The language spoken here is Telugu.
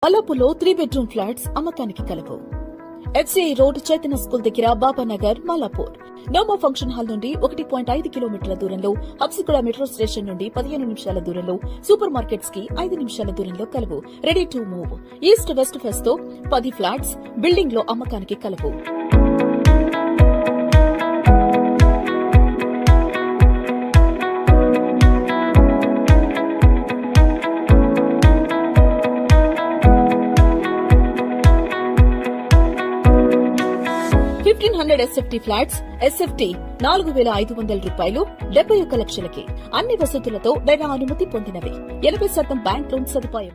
మల్లాపూర్లో 3 బెడ్రూమ్ ఫ్లాట్స్ అమ్మకానికి కలవు. FCI రోడ్ చైతన్య స్కూల్ దగ్గర బాబానగర్ మల్లాపూర్. నోమా ఫంక్షన్ హాల్ నుండి 1.5 కిలోమీటర్ల దూరంలో, హబ్సిగూడ మెట్రో స్టేషన్ నుండి 15 నిమిషాల దూరంలో, సూపర్ మార్కెట్స్ కి 5 నిమిషాల దూరంలో కలవు. Ready to move. East west face తో 10 ఫ్లాట్స్ బిల్డింగ్ లో అమ్మకానికి కలవు. SFT ఫ్లాట్స్ SFT 4,500 రూపాయలు 71 లక్షలకి. అన్ని వసతులతో డైరా అనుమతి పొందినవి. 80% బ్యాంక్ లోన్ సదుపాయం.